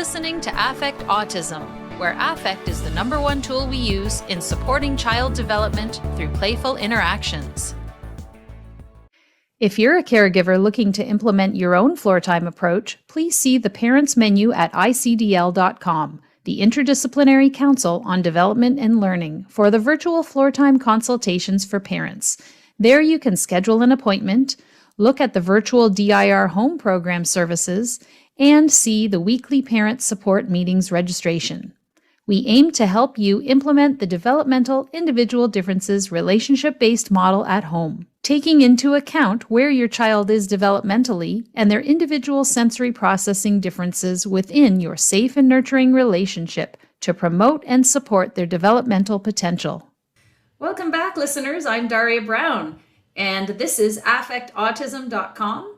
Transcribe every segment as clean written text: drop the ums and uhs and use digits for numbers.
listening to Affect Autism, where affect is the number one tool we use in supporting child development through playful interactions. If you're a caregiver looking to implement your own floor time approach, please see the Parents menu at icdl.com, the Interdisciplinary Council on Development and Learning, for the virtual floor time consultations for parents. There you can schedule an appointment, look at the virtual DIR home program services, and see the weekly parent support meetings registration. We aim to help you implement the developmental individual differences relationship-based model at home, taking into account where your child is developmentally and their individual sensory processing differences within your safe and nurturing relationship to promote and support their developmental potential. Welcome back, listeners. I'm Daria Brown, and this is affectautism.com.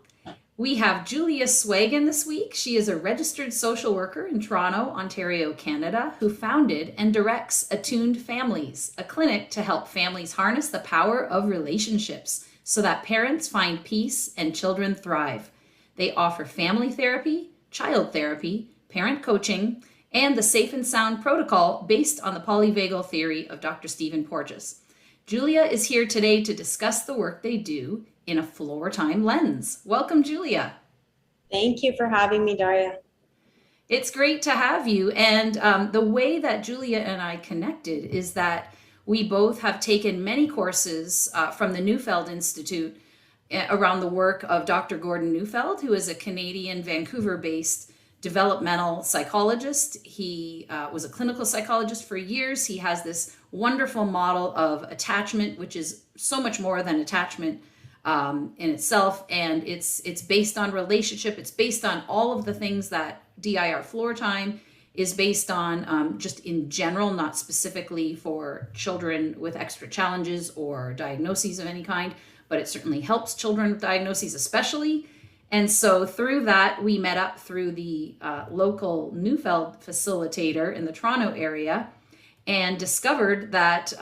We have Julia Swagan this week. She is a registered social worker in Toronto, Ontario, Canada, who founded and directs Attuned Families, a clinic to help families harness the power of relationships so that parents find peace and children thrive. They offer family therapy, child therapy, parent coaching, and the Safe and Sound protocol based on the polyvagal theory of Dr. Stephen Porges. Julia is here today to discuss the work they do in a floor time lens. Welcome, Julia. Thank you for having me, Daria. It's great to have you. And the way that Julia and I connected is that we both have taken many courses from the Neufeld Institute around the work of Dr. Gordon Neufeld, who is a Canadian, Vancouver-based developmental psychologist. He was a clinical psychologist for years. He has this wonderful model of attachment, which is so much more than attachment in itself, and it's based on relationship. It's based on all of the things that DIR floor time is based on, just in general, not specifically for children with extra challenges or diagnoses of any kind, but it certainly helps children with diagnoses especially. And so through that, we met up through the local Neufeld facilitator in the Toronto area and discovered that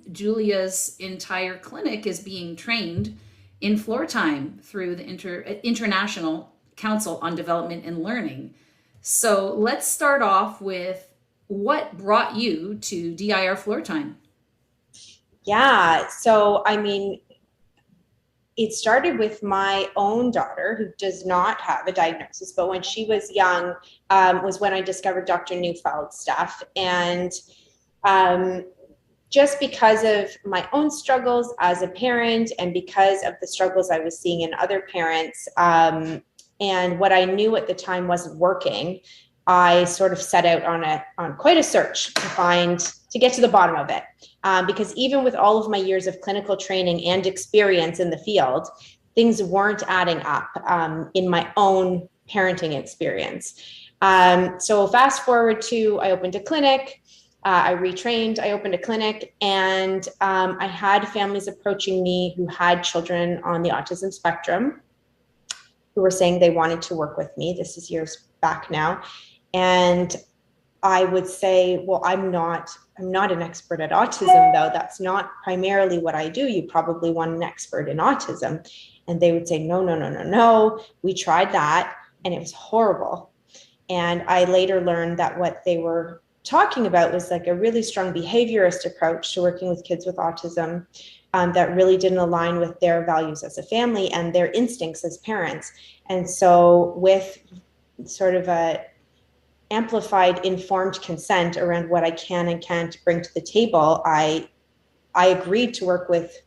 Julia's entire clinic is being trained in floor time through the International Council on Development and Learning. So let's start off with what brought you to DIR floor time? Yeah, so I mean, it started with my own daughter who does not have a diagnosis, but when she was young was when I discovered Dr. Neufeld stuff. And just because of my own struggles as a parent and because of the struggles I was seeing in other parents, and what I knew at the time wasn't working, I sort of set out on quite a search to get to the bottom of it. Because even with all of my years of clinical training and experience in the field, things weren't adding up in my own parenting experience. So fast forward to, I opened a clinic. I retrained, I opened a clinic, and I had families approaching me who had children on the autism spectrum who were saying they wanted to work with me. This is years back now. And I would say, well, I'm not an expert at autism, though. That's not primarily what I do. You probably want an expert in autism. And they would say, no. We tried that and it was horrible. And I later learned that what they were talking about was like a really strong behaviorist approach to working with kids with autism that really didn't align with their values as a family and their instincts as parents. And so with sort of a amplified informed consent around what I can and can't bring to the table, I agreed to work with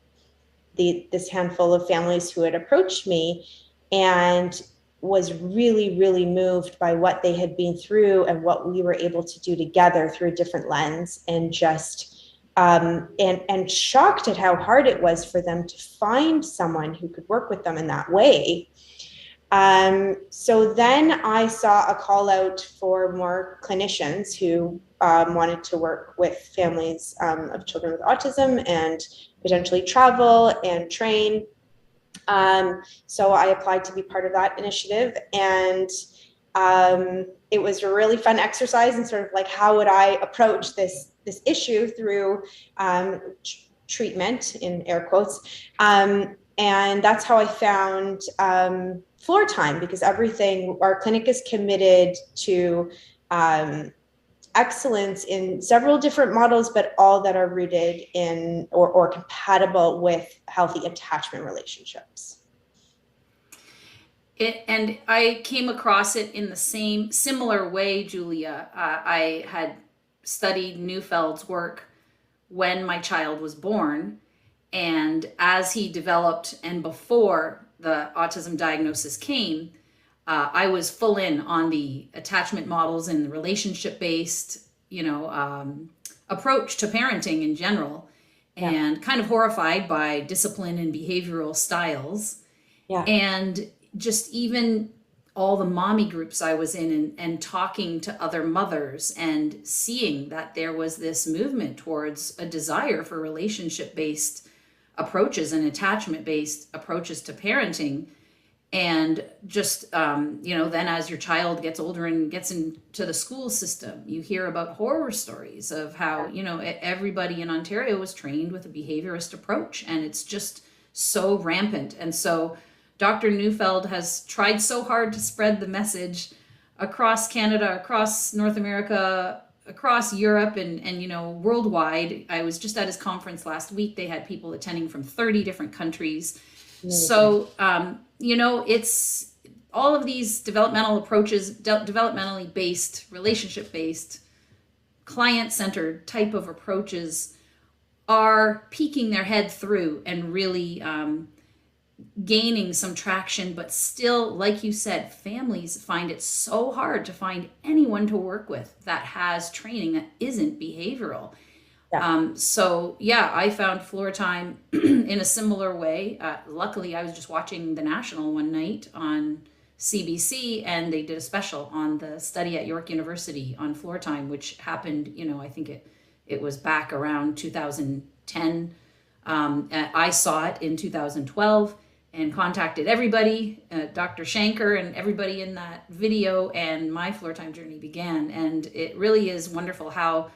this handful of families who had approached me, and was really, really moved by what they had been through and what we were able to do together through a different lens, and just and shocked at how hard it was for them to find someone who could work with them in that way. So then I saw a call out for more clinicians who wanted to work with families of children with autism and potentially travel and train. So I applied to be part of that initiative, and it was a really fun exercise in sort of like, how would I approach this issue through treatment, in air quotes. And that's how I found floor time, because our clinic is committed to excellence in several different models, but all that are rooted in or compatible with healthy attachment relationships. And I came across it in the same similar way, Julia. I had studied Neufeld's work when my child was born, and as he developed and before the autism diagnosis came, I was full in on the attachment models and the relationship based, approach to parenting in general, and kind of horrified by discipline and behavioral styles. Yeah. And just even all the mommy groups I was in, and talking to other mothers and seeing that there was this movement towards a desire for relationship based approaches and attachment based approaches to parenting. And just, then as your child gets older and gets into the school system, you hear about horror stories of how, everybody in Ontario was trained with a behaviorist approach, and it's just so rampant. And so Dr. Neufeld has tried so hard to spread the message across Canada, across North America, across Europe, and worldwide. I was just at his conference last week. They had people attending from 30 different countries. So, it's all of these developmental approaches, developmentally based, relationship based, client centered type of approaches are peeking their head through and really gaining some traction. But still, like you said, families find it so hard to find anyone to work with that has training that isn't behavioral. I found Floor Time in a similar way. Luckily, I was just watching the National one night on CBC, and they did a special on the study at York University on Floor Time, which happened, I think it was back around 2010. I saw it in 2012 and contacted everybody, Dr. Shanker and everybody in that video, and my Floor Time journey began. And it really is wonderful how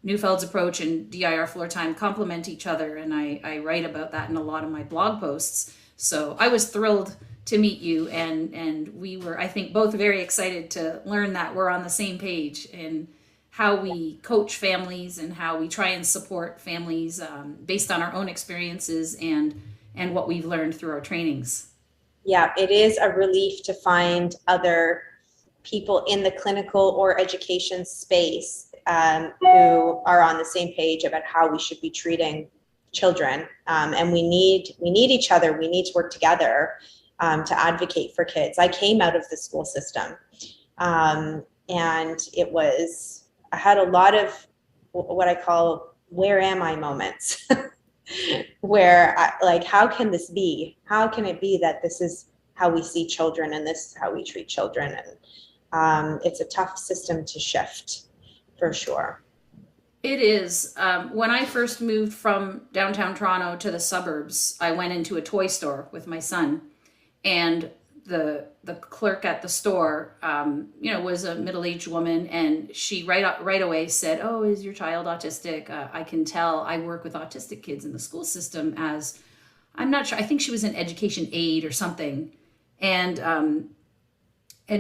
Neufeld's approach and DIR Floor Time complement each other, and I write about that in a lot of my blog posts. So I was thrilled to meet you, and we were, I think, both very excited to learn that we're on the same page in how we coach families and how we try and support families based on our own experiences and what we've learned through our trainings. Yeah, it is a relief to find other people in the clinical or education space who are on the same page about how we should be treating children, and we need each other. We need to work together to advocate for kids. I came out of the school system, and I had a lot of what I call "where am I" moments, where how can this be? How can it be that this is how we see children and this is how we treat children? And it's a tough system to shift. For sure. It is. When I first moved from downtown Toronto to the suburbs, I went into a toy store with my son, and the clerk at the store, was a middle-aged woman, and she right away said, "Oh, is your child autistic? I can tell. I work with autistic kids in the school system as, I'm not sure. I think she was an education aide or something, and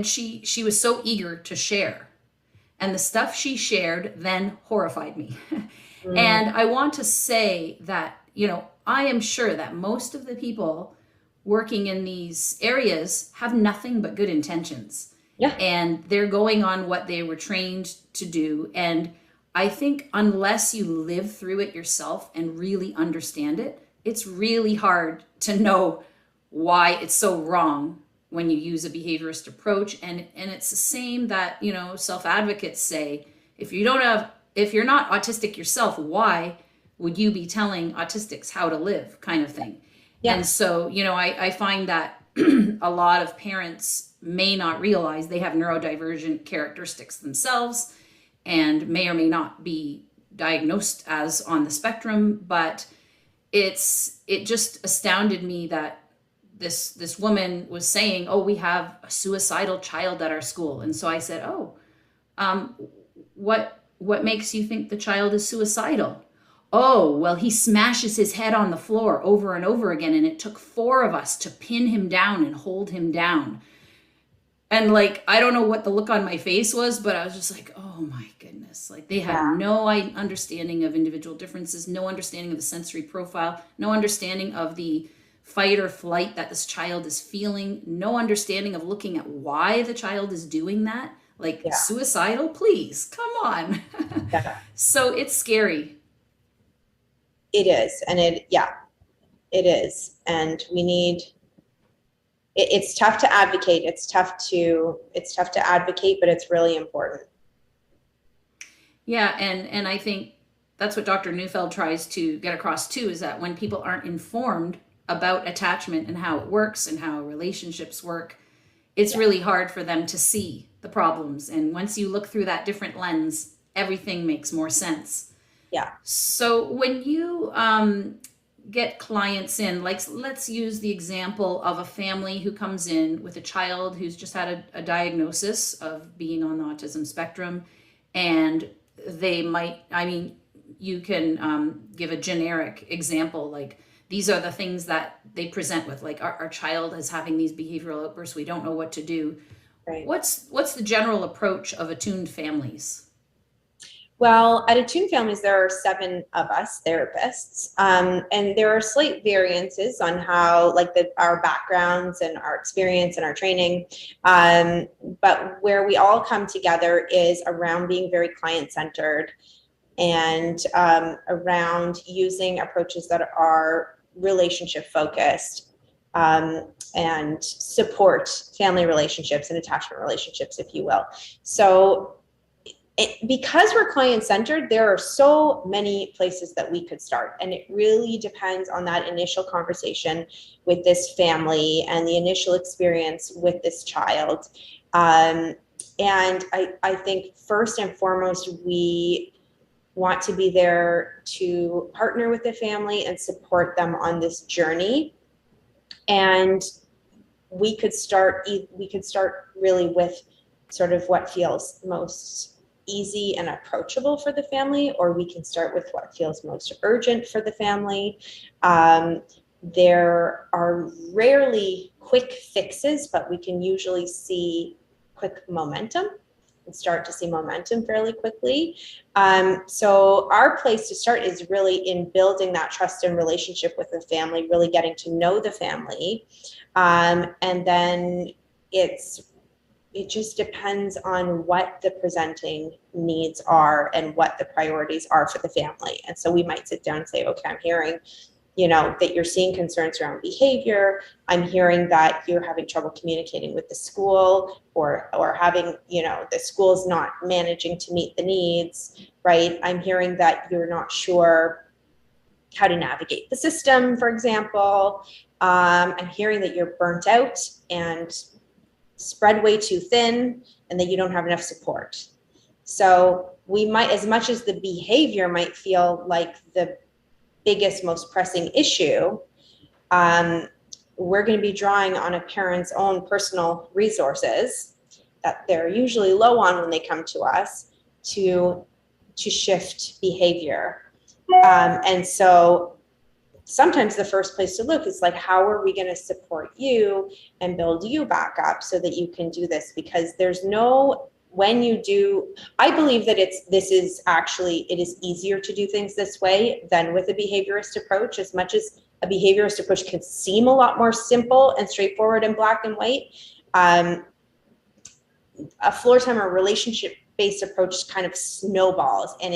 she was so eager to share." And the stuff she shared then horrified me. And I want to say that, I am sure that most of the people working in these areas have nothing but good intentions. Yeah. And they're going on what they were trained to do. And I think unless you live through it yourself and really understand it, it's really hard to know why it's so wrong when you use a behaviorist approach. And it's the same that, self-advocates say, if you're not autistic yourself, why would you be telling autistics how to live, kind of thing? Yeah. And so, I find that a lot of parents may not realize they have neurodivergent characteristics themselves and may or may not be diagnosed as on the spectrum, but it just astounded me that this woman was saying, "Oh, we have a suicidal child at our school." And so I said, "Oh, what makes you think the child is suicidal?" "Oh, well, he smashes his head on the floor over and over again, and it took 4 of us to pin him down and hold him down." And like, I don't know what the look on my face was, but I was just like, oh my goodness. Like, they had Yeah. no understanding of individual differences, no understanding of the sensory profile, no understanding of the fight or flight that this child is feeling, no understanding of looking at why the child is doing that. Like, Yeah. suicidal, please, come on. Yeah. So it's scary. It is. And yeah, it is. And we need, it's tough to advocate. It's tough to advocate, but it's really important. Yeah, and I think that's what Dr. Neufeld tries to get across too, is that when people aren't informed about attachment and how it works and how relationships work, it's Yeah. really hard for them to see the problems. And once you look through that different lens, everything makes more sense. Yeah. So when you get clients in, like, let's use the example of a family who comes in with a child who's just had a diagnosis of being on the autism spectrum, and they might, I mean, you can give a generic example, like, these are the things that they present with, like, our child is having these behavioral outbursts, we don't know what to do. Right. What's the general approach of attuned families? Well, at Attune Families, there are 7 of us therapists, and there are slight variances on how, like, our backgrounds and our experience and our training. But where we all come together is around being very client-centered and around using approaches that are relationship-focused and support family relationships and attachment relationships, if you will. So because we're client-centered, there are so many places that we could start, and it really depends on that initial conversation with this family and the initial experience with this child. And I think first and foremost, we want to be there to partner with the family and support them on this journey. And we could start really with sort of what feels most easy and approachable for the family, or we can start with what feels most urgent for the family. There are rarely quick fixes, but we can usually see quick momentum and start to see momentum fairly quickly. So our place to start is really in building that trust and relationship with the family, really getting to know the family. And then it just depends on what the presenting needs are and what the priorities are for the family. And so we might sit down and say, okay, I'm hearing, that you're seeing concerns around behavior. I'm hearing that you're having trouble communicating with the school, or having, the school's not managing to meet the needs, right? I'm hearing that you're not sure how to navigate the system, for example. I'm hearing that you're burnt out and spread way too thin, and that you don't have enough support. So we might, as much as the behavior might feel like the biggest, most pressing issue, we're going to be drawing on a parent's own personal resources that they're usually low on when they come to us to shift behavior. And so sometimes the first place to look is like, how are we going to support you and build you back up so that you can do this? Because there's no, when you do, I believe that it is easier to do things this way than with a behaviorist approach. As much as a behaviorist approach can seem a lot more simple and straightforward and black and white, a floor time or relationship-based approach kind of snowballs, and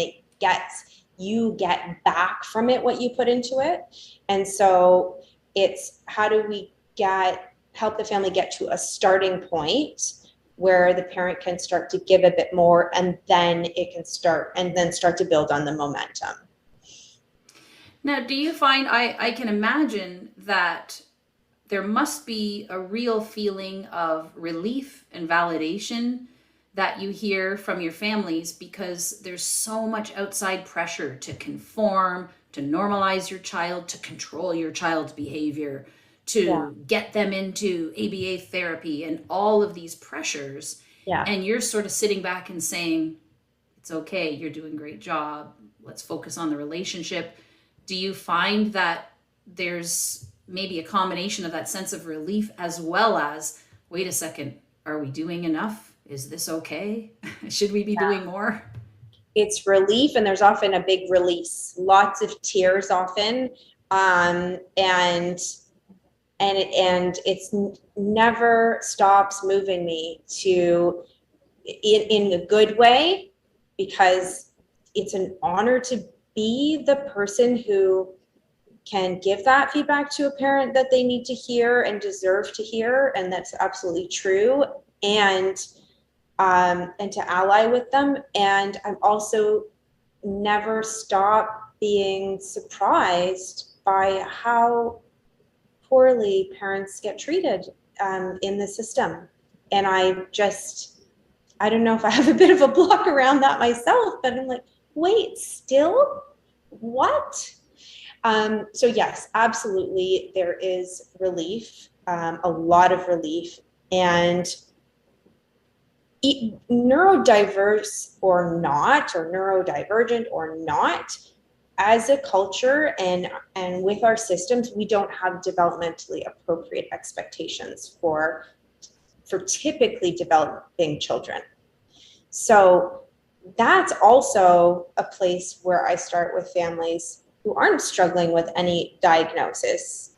you get back from it what you put into it. And so it's, how do we help the family get to a starting point where the parent can start to give a bit more, and then it can start to build on the momentum. Now, do you find, I can imagine that there must be a real feeling of relief and validation that you hear from your families, because there's so much outside pressure to conform, to normalize your child, to control your child's behavior, to get them into ABA therapy, and all of these pressures. Yeah. And you're sort of sitting back and saying, it's okay, you're doing a great job, let's focus on the relationship. Do you find that there's maybe a combination of that sense of relief, as well as, wait a second, are we doing enough? Is this okay? Should we be doing more? It's relief, and there's often a big release, lots of tears often, and it's never stops moving me to in a good way, because it's an honor to be the person who can give that feedback to a parent that they need to hear and deserve to hear, and that's absolutely true, and to ally with them. And I'm also never stop being surprised by how poorly parents get treated in the system. And I don't know if I have a bit of a block around that myself, but I'm like, wait, still? What? So yes, absolutely, there is relief, a lot of relief. And neurodiverse or not, or neurodivergent or not, as a culture and with our systems, we don't have developmentally appropriate expectations for typically developing children. So that's also a place where I start with families who aren't struggling with any diagnosis,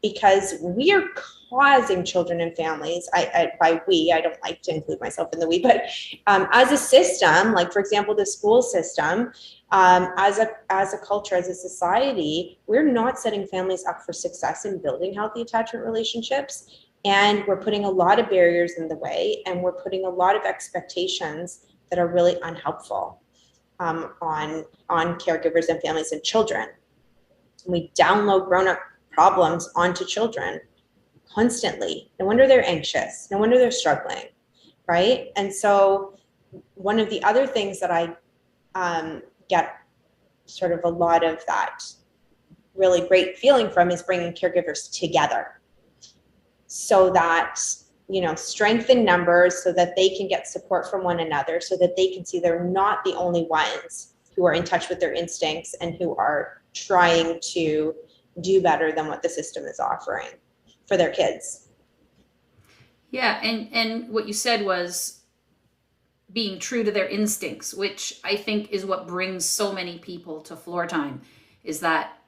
because we are causing children and families, by we, I don't like to include myself in the we, but as a system, like for example, the school system, as a culture, as a society, we're not setting families up for success in building healthy attachment relationships. And we're putting a lot of barriers in the way, and we're putting a lot of expectations that are really unhelpful on caregivers and families and children. We download grown-up problems onto children constantly. No wonder they're anxious. No wonder they're struggling, right? And so one of the other things that I get sort of a lot of that really great feeling from is bringing caregivers together, so that, strength in numbers, so that they can get support from one another, so that they can see they're not the only ones who are in touch with their instincts and who are trying to do better than what the system is offering for their kids. Yeah, and what you said was being true to their instincts, which I think is what brings so many people to floor time, is that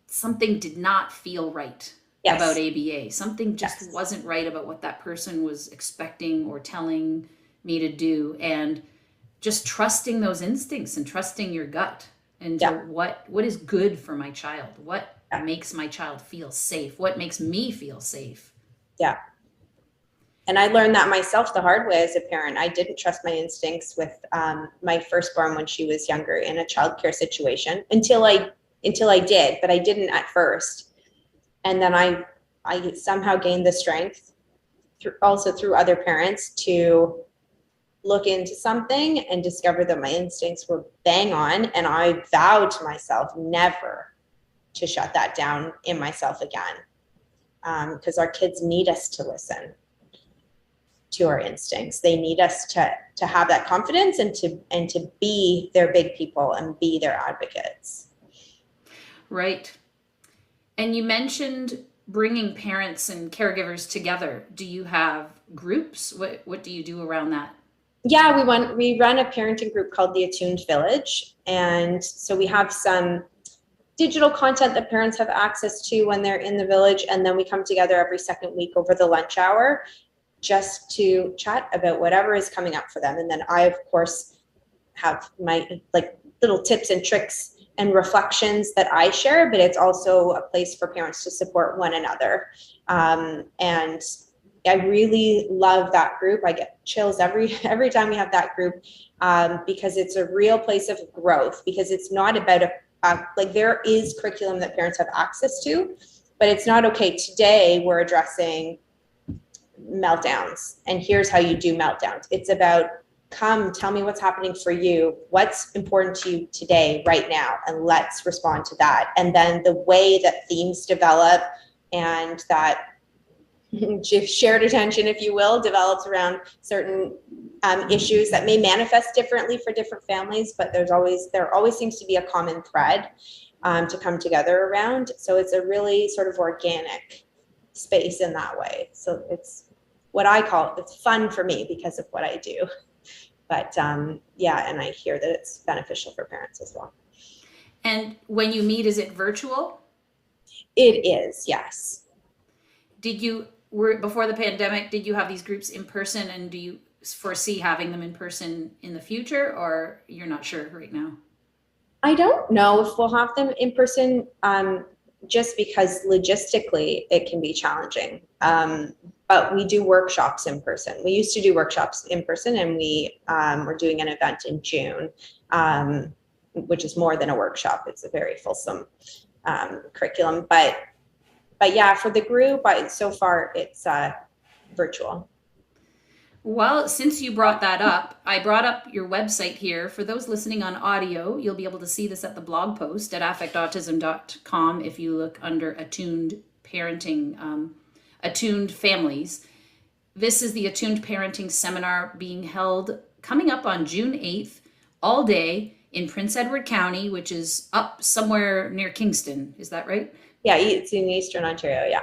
something did not feel right. Yes. About ABA. Something just wasn't right about what that person was expecting or telling me to do, and just trusting those instincts and trusting your gut and what is good for my child, what makes my child feel safe, what makes me feel safe. Yeah. And I learned that myself the hard way as a parent. I didn't trust my instincts with my firstborn when she was younger in a childcare situation until I did, but I didn't at first. And then I somehow gained the strength through other parents to look into something and discover that my instincts were bang on. And I vowed to myself never to shut that down in myself again, because our kids need us to listen to our instincts. They need us to have that confidence and to be their big people and be their advocates. Right. And you mentioned bringing parents and caregivers together. Do you have groups? What do you do around that? Yeah, we run a parenting group called the Attuned Village. And so we have some digital content that parents have access to when they're in the village. And then we come together every second week over the lunch hour just to chat about whatever is coming up for them. And then I, of course, have my little tips and tricks and reflections that I share, but it's also a place for parents to support one another. And I really love that group. I get chills every time we have that group, because it's a real place of growth, because it's not about there is curriculum that parents have access to, but it's not okay. Today we're addressing meltdowns, and here's how you do meltdowns. It's about, come tell me what's happening for you, what's important to you today, right now, and let's respond to that. And then the way that themes develop and that shared attention, if you will, develops around certain issues that may manifest differently for different families, but there always seems to be a common thread to come together around. So it's a really sort of organic space in that way. So it's what I call, it's fun for me because of what I do. But yeah, and I hear that it's beneficial for parents as well. And when you meet, is it virtual? It is, yes. Before the pandemic, did you have these groups in person, and do you foresee having them in person in the future, or you're not sure right now? I don't know if we'll have them in person, just because logistically it can be challenging. But we do workshops in person. We used to do workshops in person, and we were doing an event in June, which is more than a workshop. It's a very fulsome curriculum. But yeah, for the group, so far it's virtual. Well, since you brought that up, I brought up your website here. For those listening on audio, you'll be able to see this at the blog post at affectautism.com if you look under attuned parenting, attuned families. This is the Attuned Parenting Seminar being held coming up on June 8th, all day in Prince Edward County, which is up somewhere near Kingston. Is that right? Yeah, it's in Eastern Ontario, yeah.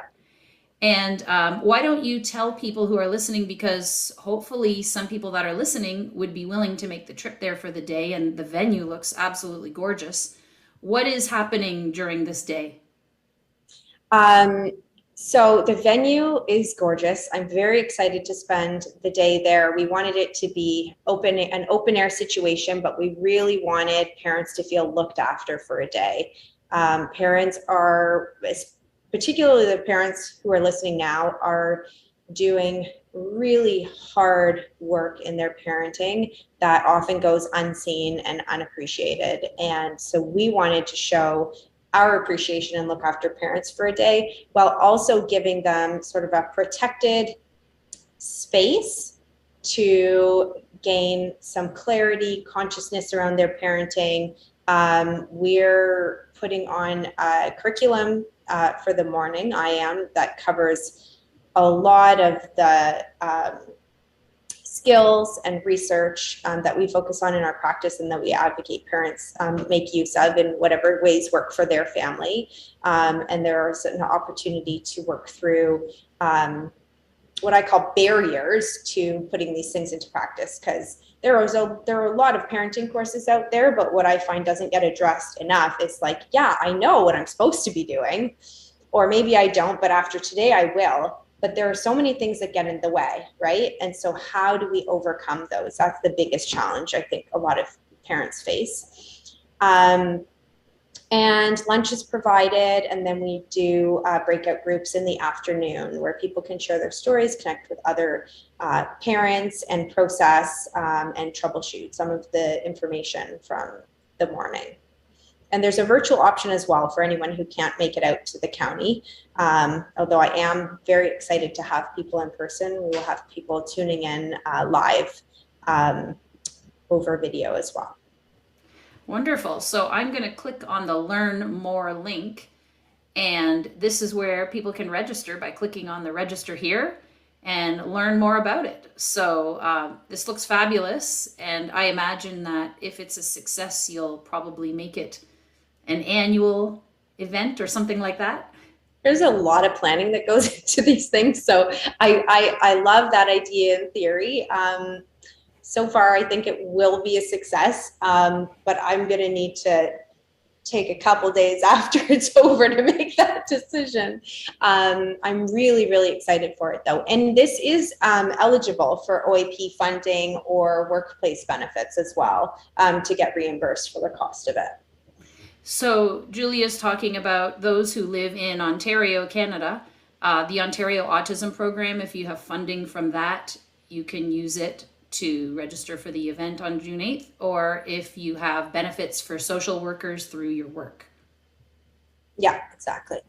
And why don't you tell people who are listening, because hopefully some people that are listening would be willing to make the trip there for the day, and the venue looks absolutely gorgeous. What is happening during this day? So the venue is gorgeous. I'm very excited to spend the day there. We wanted it to be an open air situation, but we really wanted parents to feel looked after for a day. Parents are, particularly the parents who are listening now, are doing really hard work in their parenting that often goes unseen and unappreciated. And so we wanted to show our appreciation and look after parents for a day, while also giving them sort of a protected space to gain some clarity, consciousness around their parenting. We're putting on a curriculum for the morning, that covers a lot of the skills and research that we focus on in our practice, and that we advocate parents make use of in whatever ways work for their family. And there is an opportunity to work through what I call barriers to putting these things into practice, because there are a lot of parenting courses out there, but what I find doesn't get addressed enough is like, yeah, I know what I'm supposed to be doing, or maybe I don't, but after today I will. But there are so many things that get in the way, right? And so how do we overcome those? That's the biggest challenge I think a lot of parents face. And lunch is provided, and then we do breakout groups in the afternoon where people can share their stories, connect with other parents, and process and troubleshoot some of the information from the morning. And there's a virtual option as well for anyone who can't make it out to the county. Although I am very excited to have people in person. We will have people tuning in live over video as well. Wonderful. So I'm going to click on the Learn More link, and this is where people can register by clicking on the register here and learn more about it. So this looks fabulous, and I imagine that if it's a success, you'll probably make it an annual event or something like that. There's a lot of planning that goes into these things, so I love that idea in theory. So far, I think it will be a success, but I'm going to need to take a couple days after it's over to make that decision. I'm really, really excited for it, though. And this is eligible for OAP funding or workplace benefits as well, to get reimbursed for the cost of it. So Julia's talking about those who live in Ontario, Canada. The Ontario Autism Program, if you have funding from that, you can use it to register for the event on June 8th, or if you have benefits for social workers through your work. Yeah, exactly.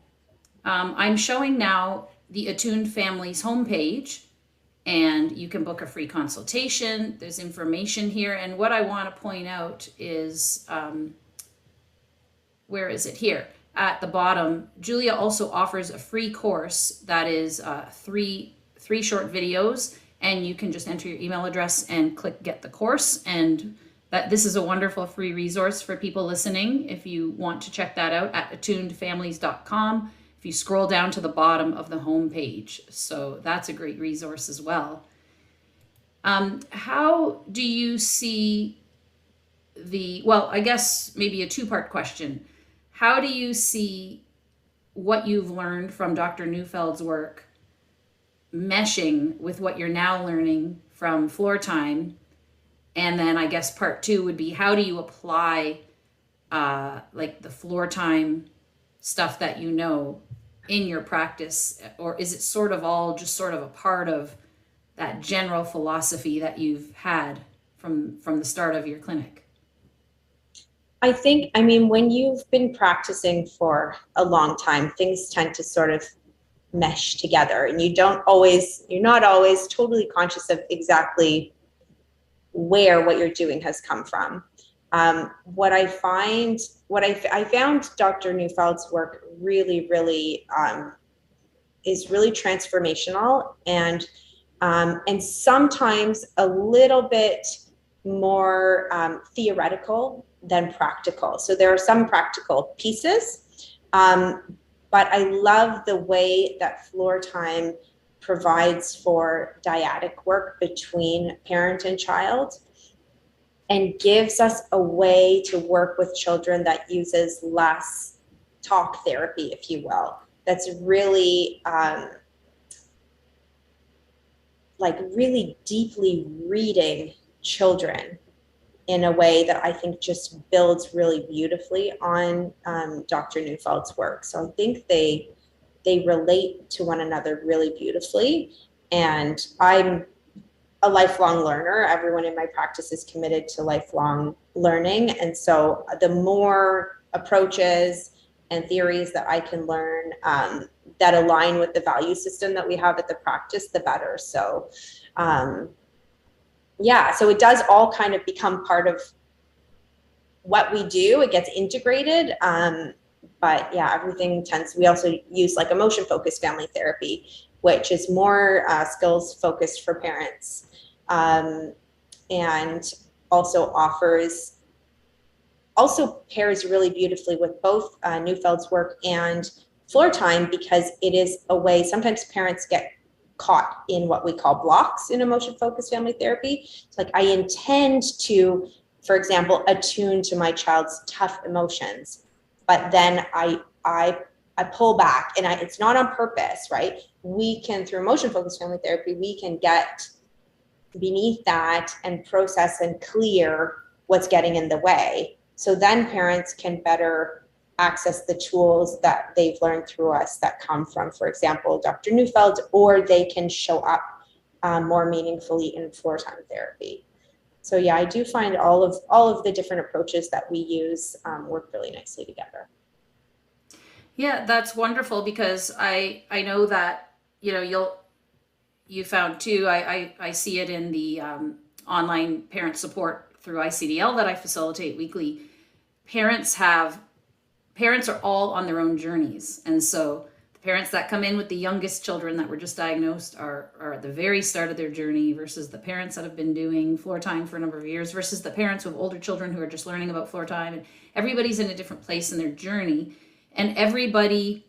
I'm showing now the Attuned Families homepage, and you can book a free consultation. There's information here, and what I want to point out is, where is it? Here at the bottom, Julia also offers a free course that is three short videos, and you can just enter your email address and click get the course. And that this is a wonderful free resource for people listening if you want to check that out at attunedfamilies.com. if you scroll down to the bottom of the home page. So that's a great resource as well. How do you see well, I guess maybe a two-part question. How do you see what you've learned from Dr. Neufeld's work meshing with what you're now learning from Floor Time? And then I guess part two would be, how do you apply like the Floor Time stuff that you know in your practice? Or is it sort of all just sort of a part of that general philosophy that you've had from the start of your clinic? I think, I mean, when you've been practicing for a long time, things tend to sort of mesh together, and you're not always totally conscious of exactly where what you're doing has come from. I found Dr. Neufeld's work really, really is really transformational, and sometimes a little bit more theoretical than practical. So there are some practical pieces, but I love the way that Floor Time provides for dyadic work between parent and child, and gives us a way to work with children that uses less talk therapy, if you will. That's really really deeply reading children in a way that I think just builds really beautifully on Dr. Neufeld's work. So I think they relate to one another really beautifully. And I'm a lifelong learner. Everyone in my practice is committed to lifelong learning. And so the more approaches and theories that I can learn that align with the value system that we have at the practice, the better. So so it does all kind of become part of what we do. It gets integrated. But yeah, we also use like emotion focused family therapy, which is more skills focused for parents, and also pairs really beautifully with both Neufeld's work and Floor Time, because it is a way, sometimes parents get caught in what we call blocks in emotion focused family therapy. It's like, I intend to, for example, attune to my child's tough emotions, but then I pull back, and it's not on purpose, right? We can, through emotion focused family therapy, we can get beneath that and process and clear what's getting in the way. So then parents can better access the tools that they've learned through us that come from, for example, Dr. Neufeld, or they can show up more meaningfully in Floor Time therapy. So yeah, I do find all of the different approaches that we use work really nicely together. Yeah, that's wonderful, because I know that, you found too, I see it in the online parent support through ICDL that I facilitate weekly. Parents are all on their own journeys. And so the parents that come in with the youngest children that were just diagnosed are at the very start of their journey, versus the parents that have been doing Floor Time for a number of years, versus the parents who have older children who are just learning about Floor Time. And everybody's in a different place in their journey. And everybody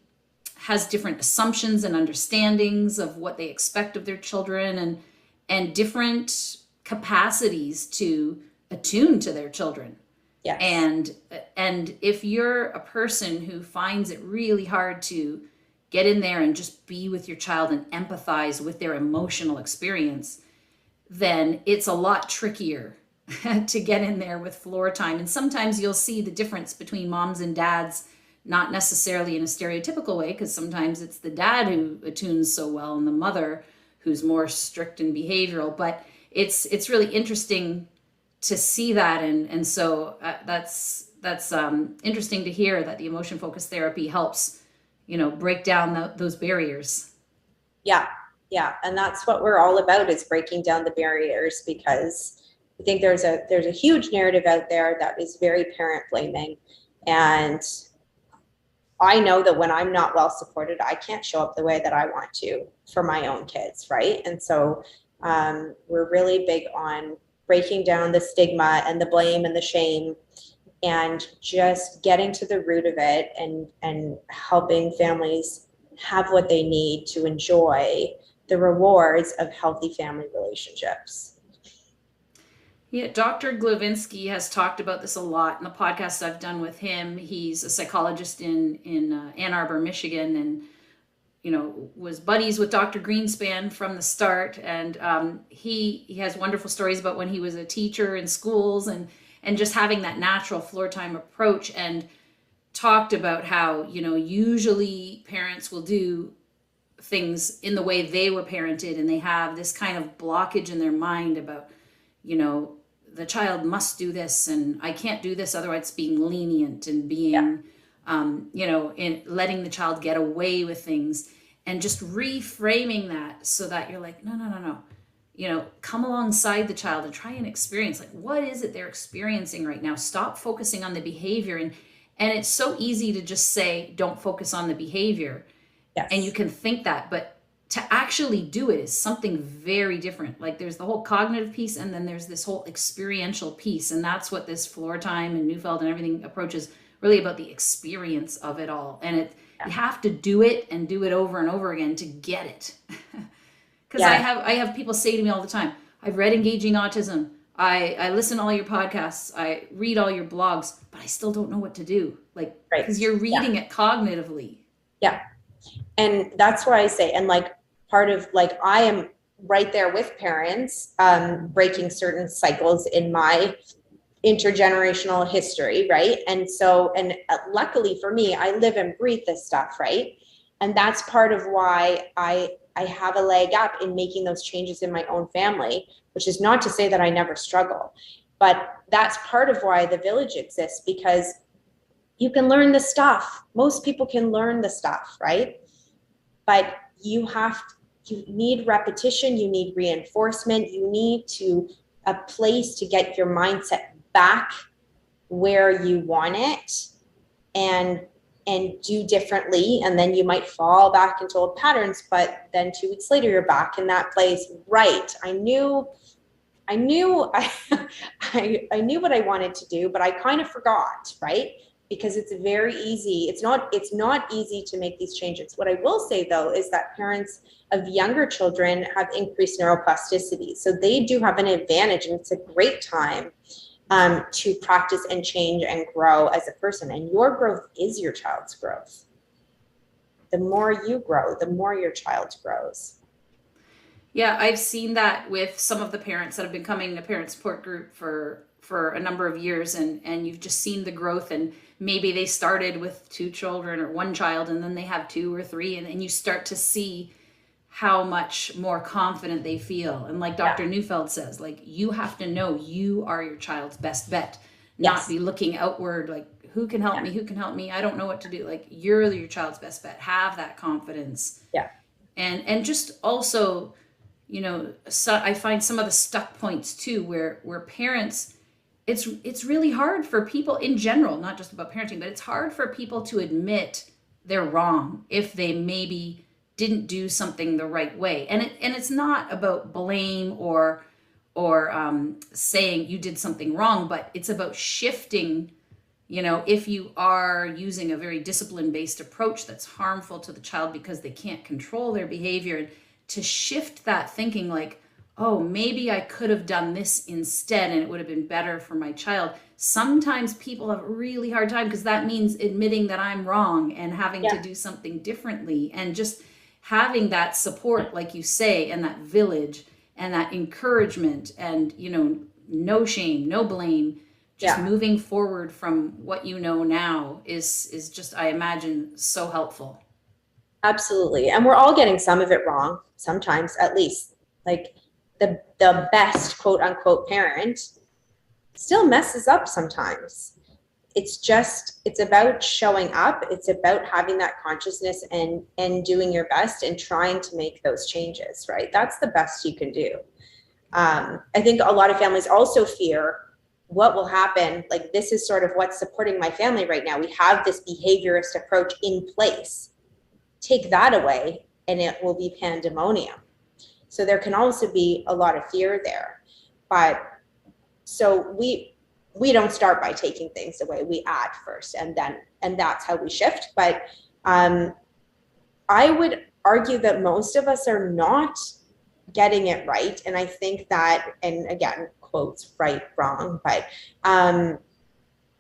has different assumptions and understandings of what they expect of their children, and different capacities to attune to their children. Yes. And if you're a person who finds it really hard to get in there and just be with your child and empathize with their emotional experience, then it's a lot trickier to get in there with Floor Time. And sometimes you'll see the difference between moms and dads, not necessarily in a stereotypical way, because sometimes it's the dad who attunes so well and the mother who's more strict and behavioral. But it's really interesting to see that, and so that's interesting to hear that the emotion focused therapy helps break down those barriers. Yeah, and that's what we're all about, is breaking down the barriers, because I think there's a huge narrative out there that is very parent blaming, and I know that when I'm not well supported, I can't show up the way that I want to for my own kids, right? And so we're really big on breaking down the stigma and the blame and the shame, and just getting to the root of it, and helping families have what they need to enjoy the rewards of healthy family relationships. Yeah, Dr. Glavinsky has talked about this a lot in the podcasts I've done with him. He's a psychologist in Ann Arbor, Michigan, and was buddies with Dr. Greenspan from the start. And he has wonderful stories about when he was a teacher in schools and just having that natural floor time approach, and talked about how usually parents will do things in the way they were parented, and they have this kind of blockage in their mind about the child must do this and I can't do this, otherwise it's being lenient and being in letting the child get away with things, and just reframing that so that you're like, no, come alongside the child and try and experience, like, what is it they're experiencing right now? Stop focusing on the behavior. And it's so easy to just say, don't focus on the behavior. Yes. And you can think that, but to actually do it is something very different. Like, there's the whole cognitive piece, and then there's this whole experiential piece. And that's what this floor time and Neufeld and everything approach is really about, the experience of it all. And you have to do it and do it over and over again to get it. Because I have people say to me all the time, I've read Engaging Autism. I listen to all your podcasts. I read all your blogs, but I still don't know what to do. Like, because you're reading it cognitively. Yeah. And that's why I say, and like part of, like, I am right there with parents, breaking certain cycles in my intergenerational history, right? And so, and luckily for me, I live and breathe this stuff, right? And that's part of why I have a leg up in making those changes in my own family, which is not to say that I never struggle, but that's part of why the village exists, because you can learn the stuff. Most people can learn the stuff, right? But you need repetition, you need reinforcement, you need a place to get your mindset back where you want it and do differently. And then you might fall back into old patterns, but then 2 weeks later, you're back in that place. Right. I knew I knew what I wanted to do, but I kind of forgot, right? Because it's very easy. It's not easy to make these changes. What I will say though is that parents of younger children have increased neuroplasticity. So they do have an advantage, and it's a great time to practice and change and grow as a person. And your growth is your child's growth. The more you grow, the more your child grows. Yeah, I've seen that with some of the parents that have been coming to parent support group for a number of years, and you've just seen the growth, and maybe they started with 2 children or 1 child, and then they have 2 or 3, and you start to see how much more confident they feel. And like Dr. Neufeld says, like, you have to know you are your child's best bet, not be looking outward like, who can help me? Who can help me? I don't know what to do. Like, you're your child's best bet. Have that confidence. Yeah. And just also, so I find some of the stuck points too, where parents, it's really hard for people in general, not just about parenting, but it's hard for people to admit they're wrong if they maybe didn't do something the right way. And it's not about blame or saying you did something wrong, but it's about shifting. If you are using a very discipline-based approach that's harmful to the child because they can't control their behavior, to shift that thinking like, oh, maybe I could have done this instead and it would have been better for my child. Sometimes people have a really hard time because that means admitting that I'm wrong and having to do something differently, and just having that support, like you say, and that village and that encouragement and, no shame, no blame, just moving forward from what you know now is just, I imagine, so helpful. Absolutely. And we're all getting some of it wrong, sometimes at least. Like the best quote unquote parent still messes up sometimes. It's about showing up. It's about having that consciousness and doing your best and trying to make those changes, right? That's the best you can do. I think a lot of families also fear what will happen. Like, this is sort of what's supporting my family right now. We have this behaviorist approach in place. Take that away and it will be pandemonium. So there can also be a lot of fear there. But so we don't start by taking things away. We add first, and that's how we shift. But I would argue that most of us are not getting it right. And I think that, and again, quotes right, wrong, but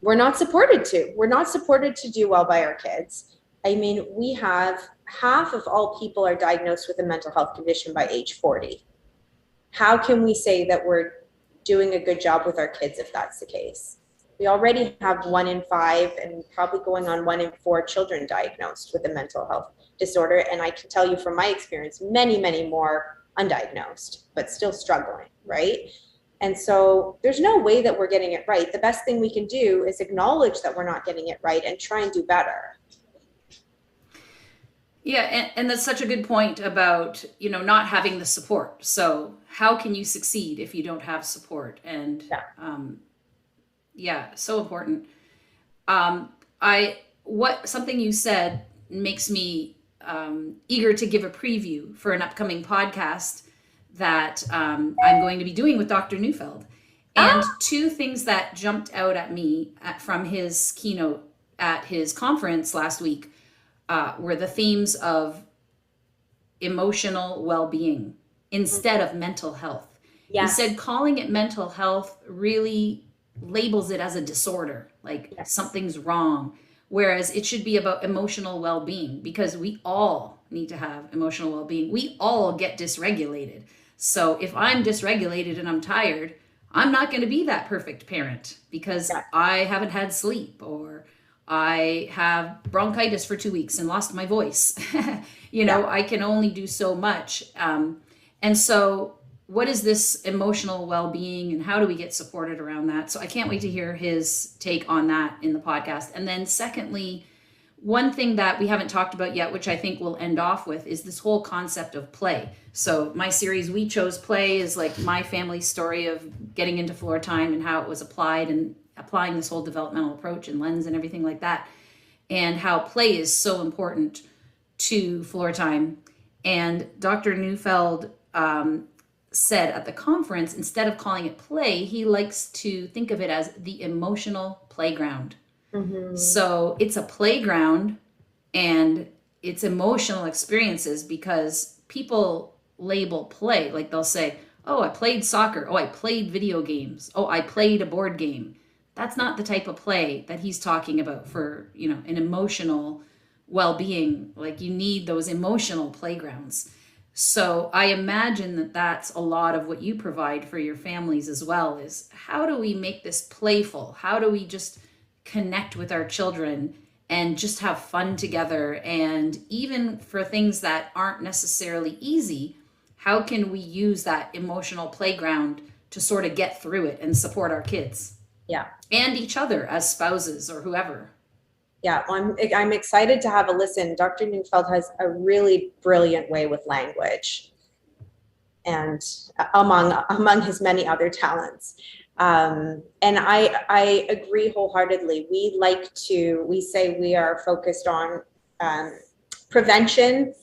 we're not supported to. We're not supported to do well by our kids. I mean, we have half of all people are diagnosed with a mental health condition by age 40. How can we say that we're doing a good job with our kids if that's the case? We already have 1 in 5 and probably going on 1 in 4 children diagnosed with a mental health disorder. And I can tell you from my experience, many, many more undiagnosed, but still struggling, right? And so there's no way that we're getting it right. The best thing we can do is acknowledge that we're not getting it right and try and do better. Yeah, and that's such a good point about, not having the support. So how can you succeed if you don't have support? And so important. Something you said makes me eager to give a preview for an upcoming podcast that I'm going to be doing with Dr. Neufeld. And two things that jumped out at me from his keynote at his conference last week were the themes of emotional well-being instead of mental health. Yes. He said calling it mental health really labels it as a disorder, like something's wrong, whereas it should be about emotional well-being, because we all need to have emotional well-being. We all get dysregulated. So if I'm dysregulated and I'm tired, I'm not going to be that perfect parent because I haven't had sleep, or I have bronchitis for 2 weeks and lost my voice. I can only do so much. And so what is this emotional well-being and how do we get supported around that? So I can't wait to hear his take on that in the podcast. And then secondly, one thing that we haven't talked about yet, which I think we'll end off with, is this whole concept of play. So my series, We Chose Play, is like my family's story of getting into floor time and how it was applied and applying this whole developmental approach and lens and everything like that, and how play is so important to floor time. And Dr. Neufeld said at the conference, instead of calling it play, he likes to think of it as the emotional playground. Mm-hmm. So it's a playground and it's emotional experiences, because people label play, like they'll say, oh, I played soccer. Oh, I played video games. Oh, I played a board game. That's not the type of play that he's talking about for, an emotional well-being. Like, you need those emotional playgrounds. So I imagine that that's a lot of what you provide for your families as well, is how do we make this playful? How do we just connect with our children and just have fun together? And even for things that aren't necessarily easy, how can we use that emotional playground to sort of get through it and support our kids? Yeah. And each other as spouses or whoever. Yeah, I'm excited to have a listen. Dr. Neufeld has a really brilliant way with language, and among his many other talents. And I agree wholeheartedly. We say we are focused on prevention,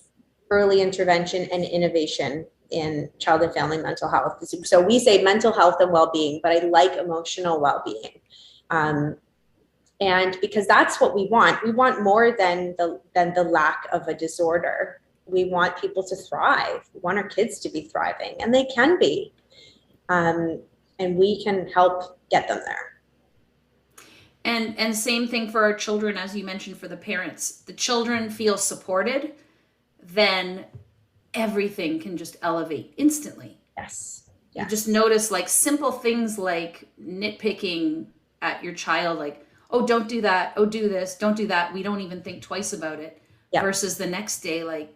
early intervention, and innovation in child and family mental health. So we say mental health and well-being, but I like emotional well-being. And because that's what we want more than the lack of a disorder. We want people to thrive. We want our kids to be thriving, and they can be. And we can help get them there. And same thing for our children, as you mentioned, for the parents. The children feel supported, then everything can just elevate instantly. Yes. You just notice like simple things like nitpicking at your child, like, oh, don't do that. Oh, do this. Don't do that. We don't even think twice about it. Yep. Versus the next day, like,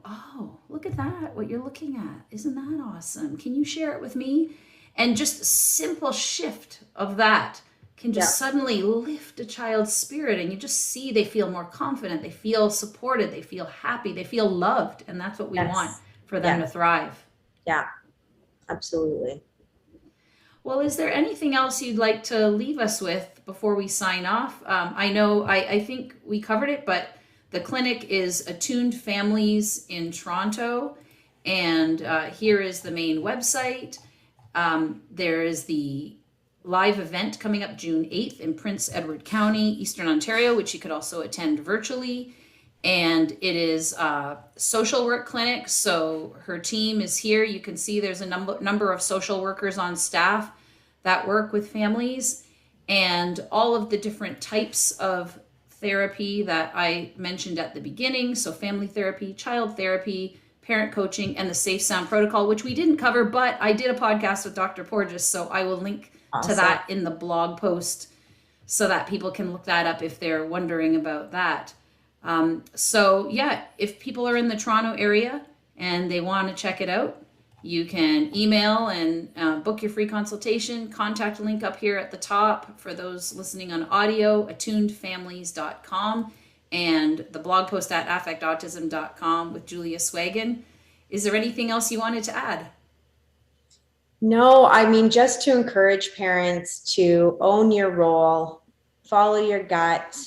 oh, look at that. What you're looking at. Isn't that awesome? Can you share it with me? And just a simple shift of that can just suddenly lift a child's spirit. And you just see they feel more confident. They feel supported. They feel happy. They feel loved. And that's what we want for them to thrive. Yeah, absolutely. Well, is there anything else you'd like to leave us with before we sign off? I think we covered it, but the clinic is Attuned Families in Toronto, and here is the main website. There is the live event coming up June 8th in Prince Edward County, Eastern Ontario, which you could also attend virtually. and it is a social work clinic. So her team is here. You can see there's a number of social workers on staff that work with families, and all of the different types of therapy that I mentioned at the beginning. So family therapy, child therapy, parent coaching, and the Safe Sound Protocol, which we didn't cover, but I did a podcast with Dr. Porges, so I will link to that in the blog post so that people can look that up if they're wondering about that. So yeah, if people are in the Toronto area and they want to check it out, you can email and book your free consultation. Contact link up here at the top for those listening on audio, attunedfamilies.com, and the blog post at affectautism.com with Julia Swagan. Is there anything else you wanted to add? No, I mean, just to encourage parents to own your role, follow your gut,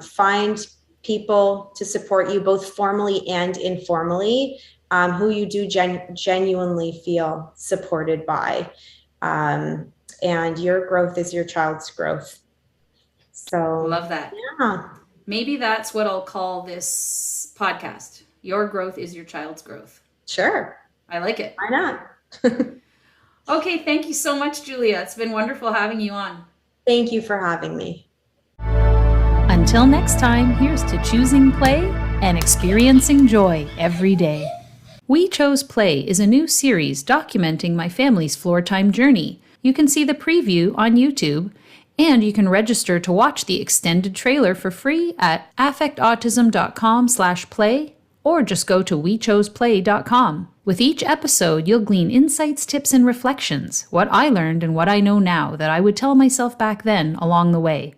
find people to support you both formally and informally, who you do genuinely feel supported by. And your growth is your child's growth. So love that. Yeah. Maybe that's what I'll call this podcast. Your growth is your child's growth. Sure. I like it. Why not? Okay, thank you so much, Julia. It's been wonderful having you on. Thank you for having me. Until next time, here's to choosing play and experiencing joy every day. We Chose Play is a new series documenting my family's floor time journey. You can see the preview on YouTube, and you can register to watch the extended trailer for free at affectautism.com/play, or just go to wechoseplay.com. With each episode, you'll glean insights, tips, and reflections, what I learned and what I know now that I would tell myself back then along the way.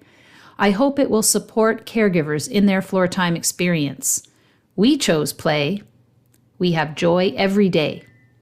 I hope it will support caregivers in their floor time experience. We chose play. We have joy every day.